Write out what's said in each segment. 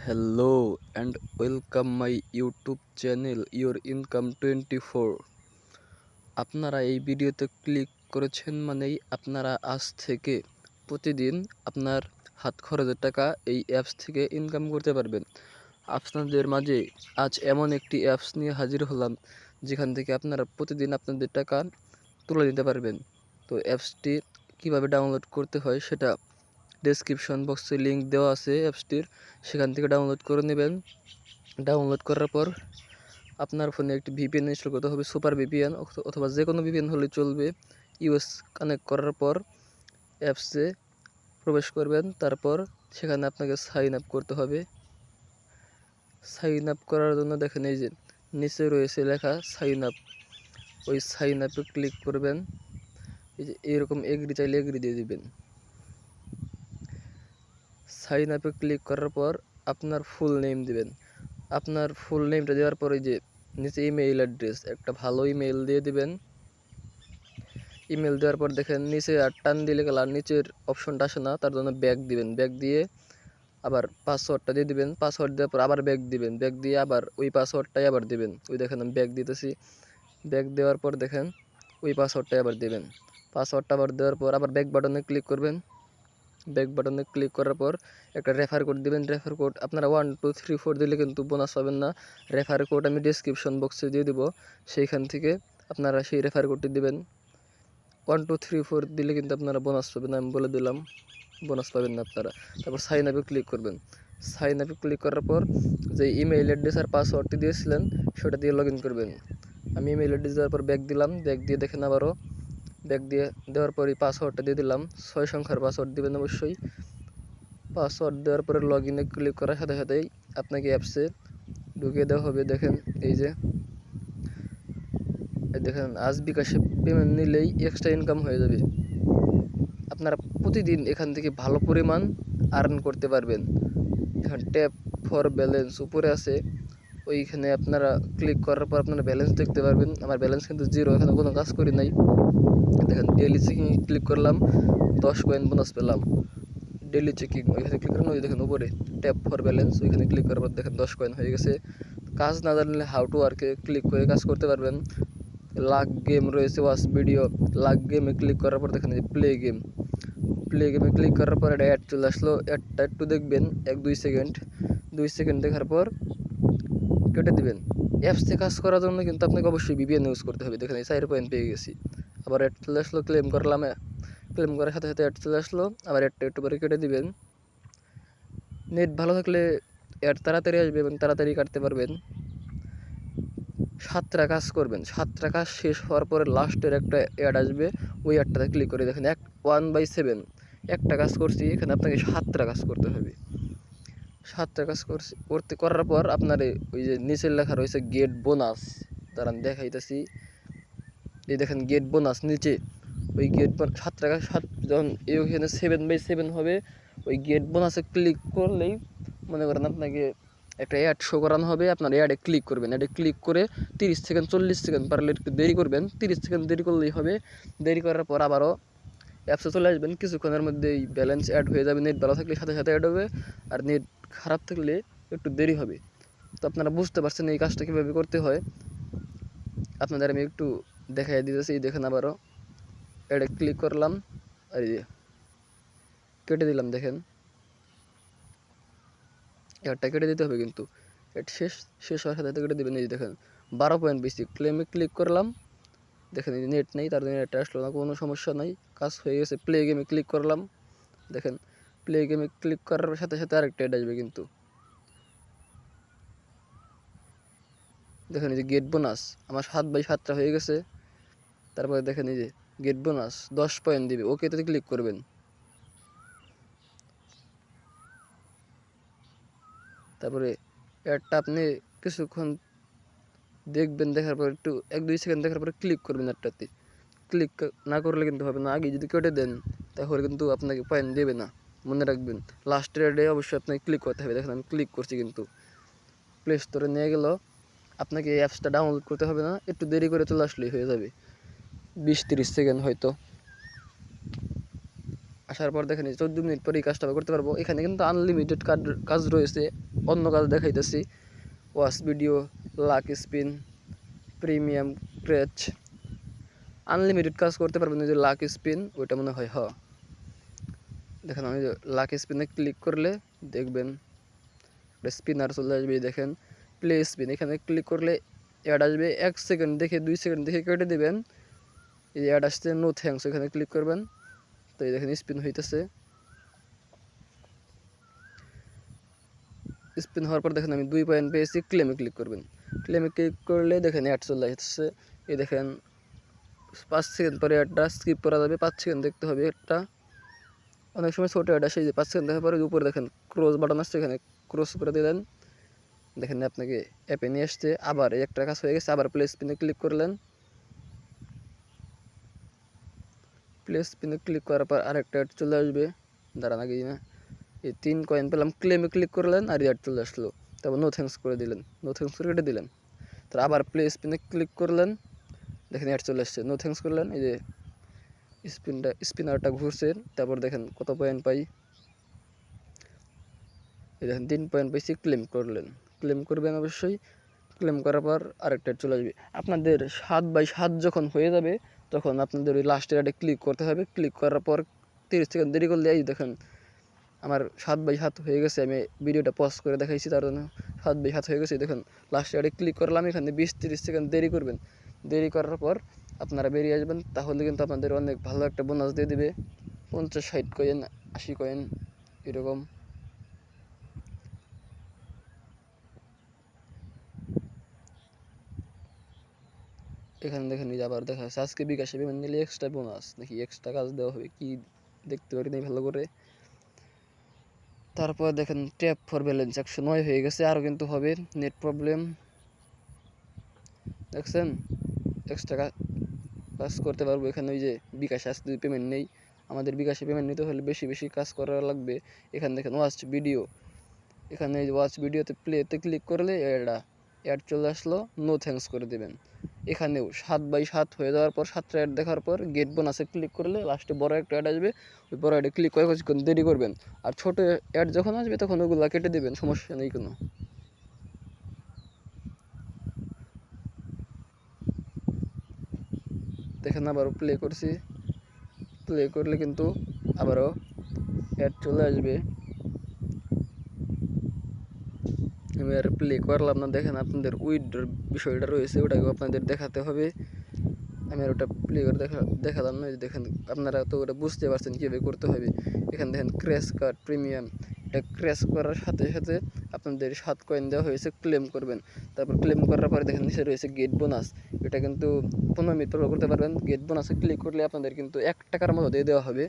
Hello and welcome my YouTube channel your income 24। আপনারা এই ভিডিওতে ক্লিক করেছেন মানেই আপনারা আজ থেকে প্রতিদিন আপনার হাত খরচের টাকা এই অ্যাপস থেকে ইনকাম করতে পারবেন। আপনাদের মাঝে আজ এমন একটি অ্যাপস নিয়ে হাজির হলাম যেখান থেকে আপনারা প্রতিদিন আপনাদের টাকা তুলে নিতে পারবেন। তো অ্যাপসটি কিভাবে ডাউনলোড করতে হয় সেটা ডেসক্রিপশন বক্সে লিঙ্ক দেওয়া আছে অ্যাপসটির, সেখান থেকে ডাউনলোড করে নেবেন। ডাউনলোড করার পর আপনার ফোনে একটি ভিপিএন ইনস্টল করতে হবে, সুপার ভিপিএন অথবা যে কোনো ভিপিএন হলে চলবে। ইউএস কানেক্ট করার পর অ্যাপসে প্রবেশ করবেন, তারপর সেখানে আপনাকে সাইন আপ করতে হবে। সাইন আপ করার জন্য দেখেন এই যে নিচে রয়েছে লেখা সাইন আপ, ওই সাইন আপে ক্লিক করবেন। এই যে এরকম এগ্রি চাইলে এগ্রি দিয়ে দিবেন। সাইন আপে ক্লিক করার পর আপনার ফুল নেম দিবেন। আপনার ফুল নেমটা দেওয়ার পর এই যে নিচে ইমেইল অ্যাড্রেস, একটা ভালো ইমেল দিয়ে দিবেন। ইমেল দেওয়ার পর দেখেন নিচে আর টান দিলে গেল আর নিচের অপশনটা আসে না, তার জন্য ব্যাক দিবেন। ব্যাক দিয়ে আবার পাসওয়ার্ডটা দিয়ে দিবেন। পাসওয়ার্ড দেওয়ার পর আবার ব্যাক দিবেন। ব্যাক দিয়ে আবার ওই পাসওয়ার্ডটাই আবার দিবেন। ওই দেখেন আমি ব্যাক দিতেছি। ব্যাক দেওয়ার পর দেখেন ওই পাসওয়ার্ডটাই আবার দিবেন। পাসওয়ার্ডটা আবার দেওয়ার পর আবার ব্যাক বাটনে ক্লিক করবেন। ব্যাক বাটনে ক্লিক করার পর একটা রেফার কোড দিবেন। রেফার কোড আপনারা 1 2 3 4 দিলে কিন্তু বোনাস পাবেন না। রেফার কোড আমি ডেসক্রিপশন বক্সে দিয়ে দিব, সেইখান থেকে আপনারা সেই রেফার কোডটি দিবেন। 1 2 3 4 দিলে কিন্তু আপনারা বোনাস পাবেন, আমি বলে দিলাম, বোনাস পাবেন না আপনারা। তারপর সাইন আপে ক্লিক করবেন। সাইন আপে ক্লিক করার পর যে ইমেইল অ্যাড্রেস আর পাসওয়ার্ডটি দিয়েছিলেন সেটা দিয়ে লগ ইন করবেন। আমি ইমেইল অ্যাড্রেস দেওয়ার পর ব্যাক দিলাম। ব্যাক দিয়ে দেখেন আবারও ব্যাক দিয়ে দেওয়ার পরই পাসওয়ার্ডটা দিয়ে দিলাম। 6 সংখ্যার পাসওয়ার্ড দিবেন অবশ্যই। পাসওয়ার্ড দেওয়ার পরে লগ ইনে ক্লিক করার সাথে সাথেই আপনাকে অ্যাপসে ঢুকিয়ে দেওয়া হবে। দেখেন এই যে দেখেন আজ bKash পেমেন্ট নিলেই এক্সট্রা ইনকাম হয়ে যাবে। আপনারা প্রতিদিন এখান থেকে ভালো পরিমাণ আর্ন করতে পারবেন। এখন ট্যাপ ফর ব্যালেন্স উপরে আছে, ওইখানে আপনারা ক্লিক করার পর আপনারা ব্যালেন্স দেখতে পারবেন। আমার ব্যালেন্স কিন্তু জিরো, এখানে কোনো কাজ করি নাই। দেখেন ডেইলি চেকিং ক্লিক করলাম, 10 কয়েন বোনাস পেলাম। ডেইলি চেকিং ওইখানে ক্লিক করেন, ওই দেখেন উপরে ট্যাপ ফর ব্যালেন্স, ওইখানে ক্লিক করার পর দেখেন 10 কয়েন হয়ে গেছে। কাজ না জানলে হাউ টু ওয়ার্কে ক্লিক করে কাজ করতে পারবেন। লাক গেম রয়েছে, ওয়াচ ভিডিও। লাক গেমে ক্লিক করার পর দেখেন প্লে গেম। প্লে গেমে ক্লিক করার পর একটা অ্যাড চলে আসলো। অ্যাডটা একটু দেখবেন 1-2 সেকেন্ড। 2 সেকেন্ড দেখার পর কেটে দিবেন। অ্যাপসে কাজ করার জন্য কিন্তু আপনাকে অবশ্যই ভিপিএন ইউজ করতে হবে। দেখেন 4 পয়েন্ট পেয়ে গেছি। আবার অ্যাড চলে আসলো, ক্লেম করলাম। ক্লেম করার সাথে সাথে অ্যাড চলে আসলো, আবার অ্যাডটা একটু পরে কেটে দিবেন। নেট ভালো থাকলে অ্যাড তাড়াতাড়ি আসবে এবং তাড়াতাড়ি কাটতে পারবেন। 7টা কাজ করবেন। 7টা কাজ শেষ হওয়ার পরে লাস্টের একটা অ্যাড আসবে, ওই অ্যাডটাতে ক্লিক করে দেখেন 1/7 একটা কাজ করছি। এখানে আপনাকে 7টা কাজ করতে হবে। 7টা কাজ করার পর আপনার ওই যে নিচের লেখা রয়েছে গেট বোনাস, দাঁড়ান দেখাইতেছি। এই দেখেন গেট বোনাস নিচে, ওই গেট 7টা কাজ 7 যখন এইখানে 7/7 হবে, ওই গেট বোনাসে ক্লিক করলেই মনে করেন আপনাকে একটা অ্যাড শো করানো হবে। আপনার অ্যাডে ক্লিক করবেন। অ্যাডে ক্লিক করে 30 সেকেন্ড 40 সেকেন্ড পারলে একটু দেরি করবেন। 30 সেকেন্ড দেরি করলেই হবে। দেরি করার পর আবারও অ্যাপসে চলে আসবেন। কিছুক্ষণের মধ্যেই ব্যালেন্স অ্যাড হয়ে যাবে। নেট ভালো থাকলে সাথে সাথে অ্যাড হবে, আর নেট খারাপ থাকলে একটু দেরি হবে। তো আপনারা বুঝতে পারছেন এই কাজটা কীভাবে করতে হয়। আপনাদের আমি একটু দেখাই দিতেছি। দেখেন আবারও অ্যাডে ক্লিক করলাম, আর এই যে কেটে দিলাম। দেখেন অ্যাডটা কেটে দিতে হবে কিন্তু অ্যাড শেষ হওয়ার সাথে কেটে দেবেন। এই যে দেখেন 12 পয়েন্ট বেশি। ক্লেমে ক্লিক করলাম, দেখেন এই নেট নেই, তার জন্য নেটটা আসলো না, কোনো সমস্যা নাই, কাজ হয়ে গেছে। প্লে গেমে ক্লিক করলাম, দেখেন প্লে গেমে ক্লিক করার সাথে সাথে আরেকটা অ্যাড আসবে কিন্তু। দেখেন এই যে গেট বোনাস আমার 7/7টা হয়ে গেছে। তারপরে দেখেন এই যে গেট বোনাস 10 পয়েন্ট দিবে, ওকেতে ক্লিক করবেন। তারপরে অ্যাডটা আপনি কিছুক্ষণ দেখবেন, দেখার পর একটু 1-2 সেকেন্ড দেখার পরে ক্লিক করবেন। অ্যাডটাতে ক্লিক না করলে কিন্তু হবে না। আগে যদি কেটে দেন তাহলে কিন্তু আপনাকে পয়েন্ট দেবে না, মনে রাখবেন। লাস্টের অ্যাডে অবশ্যই আপনাকে ক্লিক করতে হবে। দেখেন আমি ক্লিক করছি কিন্তু প্লে স্টোরে নিয়ে গেল। আপনাকে এই অ্যাপসটা ডাউনলোড করতে হবে না, একটু দেরি করে চলে আসলেই হয়ে যাবে, 20-30 সেকেন্ড হয়তো। আসার পর দেখেন 14 মিনিট পরে এই কাজটা করতে পারবো। এখানে কিন্তু আনলিমিটেড কাজ রয়েছে, অন্য কাজ দেখাইতেছি। Watch video, lakh spin, premium crutch, unlimited কাজ করতে পারবেন। এই যে লাক স্পিন ওইটা মনে হয় দেখেন, আমি যে লাক স্পিনে ক্লিক করলে দেখবেন স্পিনার চলে আসবে। দেখেন প্লে স্পিন, এখানে ক্লিক করলে অ্যাড আসবে। 1 সেকেন্ড দেখে 2 সেকেন্ড দেখে কেটে দেবেন। এই যে অ্যাড আসছে নো থ্যাঙ্কস, এখানে ক্লিক করবেন। তো এই দেখেন স্পিন হইতেছে। স্পিন হওয়ার পর দেখেন আমি 2 পয়েন্ট পেয়েছি। ক্লেমে ক্লিক করবেন। ক্লেমে ক্লিক করলে দেখেন অ্যাড চলে আসছে। এই দেখেন 5 সেকেন্ড পরে অ্যাডটা স্কিপ করা যাবে। 5 সেকেন্ড দেখতে হবে একটা। অনেক সময় ছোটো অ্যাড আসে, যে 5 সেকেন্ড দেখার পরে উপরে দেখেন ক্রস বাটন আসছে, এখানে ক্রস করে দিলেন। দেখেন আপনাকে অ্যাপে নিয়ে আসছে। আবার এই একটা কাজ হয়ে গেছে, আবার প্লে স্পিনে ক্লিক করলেন। প্লে স্পিনে ক্লিক করার পর আরেকটা অ্যাড চলে আসবে। দাঁড়ান আগে না, এই 3 কয়েন পেলাম। ক্লেমে ক্লিক করলেন আর অ্যাড চলে আসলো। তারপর নো থ্যাঙ্কস করে দিলেন, নো থ্যাঙ্কস করে কেটে দিলেন। তারপর আবার প্লে স্পিনে ক্লিক করলেন, দেখেন অ্যাড চলে আসছে। নো থ্যাঙ্কস করলেন, এই যে স্পিনারটা ঘুরছে। তারপর দেখেন কত পয়েন্ট পাই। এই দেখেন 3 পয়েন্ট পাইছি। ক্লেম করলেন, ক্লেম করবেন অবশ্যই। ক্লেম করার পর আরেকটা চলে আসবে। আপনাদের 7/7 যখন হয়ে যাবে তখন আপনাদের ওই লাস্টের অ্যাডে ক্লিক করতে হবে। ক্লিক করার পর 30 সেকেন্ড দেরি করলে এই দেখেন আমার 7/7 হয়ে গেছে। আমি ভিডিওটা পজ করে দেখাইছি, তার জন্য 7/7 হয়ে গেছে। দেখুন লাস্টের অ্যাডে ক্লিক করলাম, এখানে 20-30 সেকেন্ড দেরি করবেন। দেরি করার পর আপনারা বেরিয়ে আসবেন। তাহলে কিন্তু আপনাদের অনেক ভালো একটা বোনাস দিয়ে দেবে, 50-60 কয়েন, 80 কয়েন এরকম। এখানে দেখেন এই যে আবার দেখা যাচ্ছে আজকে বিকাশে পেমেন্ট নিলে এক্সট্রা বোনাস, নাকি এক্সট্রা কাজ দেওয়া হবে কি দেখতে পারি নাই ভালো করে। তারপর দেখেন ট্যাপ ফর ব্যালেন্স 109 হয়ে গেছে, আরও কিন্তু হবে। নেট প্রবলেম দেখছেন, এক্সট্রা কাজ করতে পারবো। এখানে ওই যে বিকাশে আজকে পেমেন্ট নেই, আমাদের বিকাশে পেমেন্ট নিতে হলে বেশি বেশি কাজ করা লাগবে। এখানে দেখেন ওয়াচ ভিডিও, এখানে এই ওয়াচ ভিডিওতে প্লেতে ক্লিক করলে অ্যাড চলে আসলো। নো থ্যাঙ্কস করে দেবেন। এখানেও 7/7 হয়ে যাওয়ার পর 7টা অ্যাড দেখার পর গেট বোনাসে ক্লিক করলে লাস্টে বড় একটা অ্যাড আসবে। ওই বড় অ্যাডে ক্লিক করে কিছুক্ষণ দেরি করবেন। আর ছোটো অ্যাড যখন আসবে তখন ওগুলো কেটে দেবেন, সমস্যা নেই কোনো। দেখেন আবারও প্লে করছি, প্লে করলে কিন্তু আবারও অ্যাড চলে আসবে। আমি আর প্লে করলাম না। দেখেন আপনাদের উইথড্রর বিষয়টা রয়েছে, ওটাকেও আপনাদের দেখাতে হবে। আমি আর ওটা প্লে করে দেখালাম না। দেখেন আপনারা তো ওটা বুঝতে পারছেন কীভাবে করতে হবে। এখানে দেখেন ক্র্যাশ কার্ড প্রিমিয়াম, এটা ক্র্যাশ করার সাথে সাথে আপনাদের 7 কয়েন দেওয়া হয়েছে। ক্লেম করবেন। তারপর ক্লেম করার পরে দেখেন নিচে রয়েছে গেট বোনাস, এটা কিন্তু 15 মিনিট পর করতে পারবেন। গেট বোনাসে ক্লিক করলে আপনাদের কিন্তু 1 টাকার মতো দিয়ে দেওয়া হবে,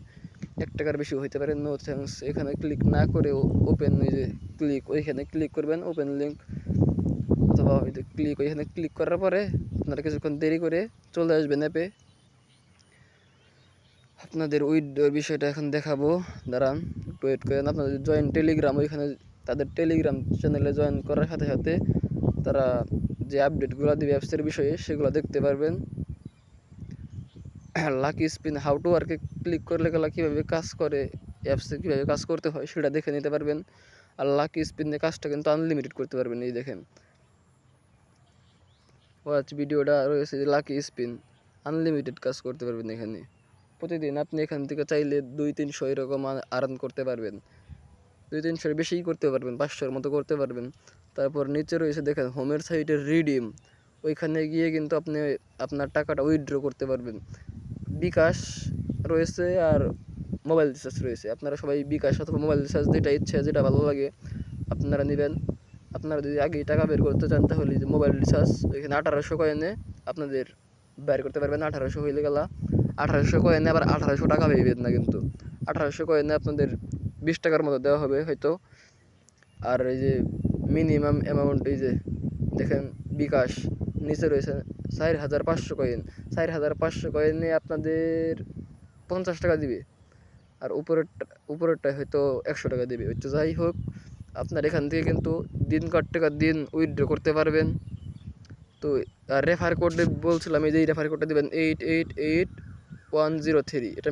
1 টাকার বেশি হইতে পারে। নো থ্যাঙ্কস এখানে ক্লিক না করে ওপেন, এই যে ক্লিক ওইখানে ক্লিক করবেন, ওপেন লিঙ্ক, অথবা হয়তো ক্লিক ওইখানে ক্লিক করার পরে আপনারা কিছুক্ষণ দেরি করে চলে আসবেন অ্যাপে। আপনাদের উইথড্রর বিষয়টা এখন দেখাবো, দাঁড়ান একটু ওয়েট করেন। আপনাদের জয়েন টেলিগ্রাম, ওইখানে তাদের টেলিগ্রাম চ্যানেলে জয়েন করার সাথে সাথে তারা যে আপডেটগুলো দেবে অ্যাপসের বিষয়ে সেগুলো দেখতে পারবেন। লাকি স্পিন হাউ টু ওয়ার্কে ক্লিক করলে গেলা কীভাবে কাজ করে, অ্যাপসে কীভাবে কাজ করতে হয় সেটা দেখে নিতে পারবেন। আর লাকি স্পিনে কাজটা কিন্তু আনলিমিটেড করতে পারবেন। এই দেখেন ওয়াচ ভিডিওটা রয়েছে, লাকি স্পিন আনলিমিটেড কাজ করতে পারবেন। এখানে প্রতিদিন আপনি এখান থেকে চাইলে 200-300 এরকম আর্ন করতে পারবেন। 200-300 বেশিই করতে পারবেন, 500-এর মতো করতে পারবেন। তারপর নিচে রয়েছে দেখেন হোমের সাইটে রিডিম, ওইখানে গিয়ে কিন্তু আপনি আপনার টাকাটা উইথড্র করতে পারবেন। বিকাশ রয়েছে আর মোবাইল রিচার্জ রয়েছে। আপনারা সবাই বিকাশ অথবা মোবাইল রিচার্জ যেটা ইচ্ছে, যেটা ভালো লাগে আপনারা নেবেন। আপনারা যদি আগেই টাকা বের করতে চান তাহলে যে মোবাইল রিচার্জ, ওইখানে 1800 কয়েনে আপনাদের বের করতে পারবেন। 1800 হইলে গেলা 1800 কয়েনে আবার 1800 টাকা পাইবেন না, কিন্তু 1800 কয়েনে আপনাদের 20 টাকার মতো দেওয়া হবে হয়তো। আর এই যে মিনিমাম অ্যামাউন্ট, এই যে দেখেন বিকাশ নিচে রয়েছে 4500 কয়েন, 4500 কয়েনে আপনাদের 50 টাকা দিবে। আর উপরেরটায় হয়তো 100 টাকা দেবে। হয়তো যাই হোক, আপনার এখান থেকে কিন্তু দিন কার টাকা দিন উইথড্র করতে পারবেন। তো রেফার কোড বলছিলাম, এই যে রেফার কোডটা দেবেন 888103, এটা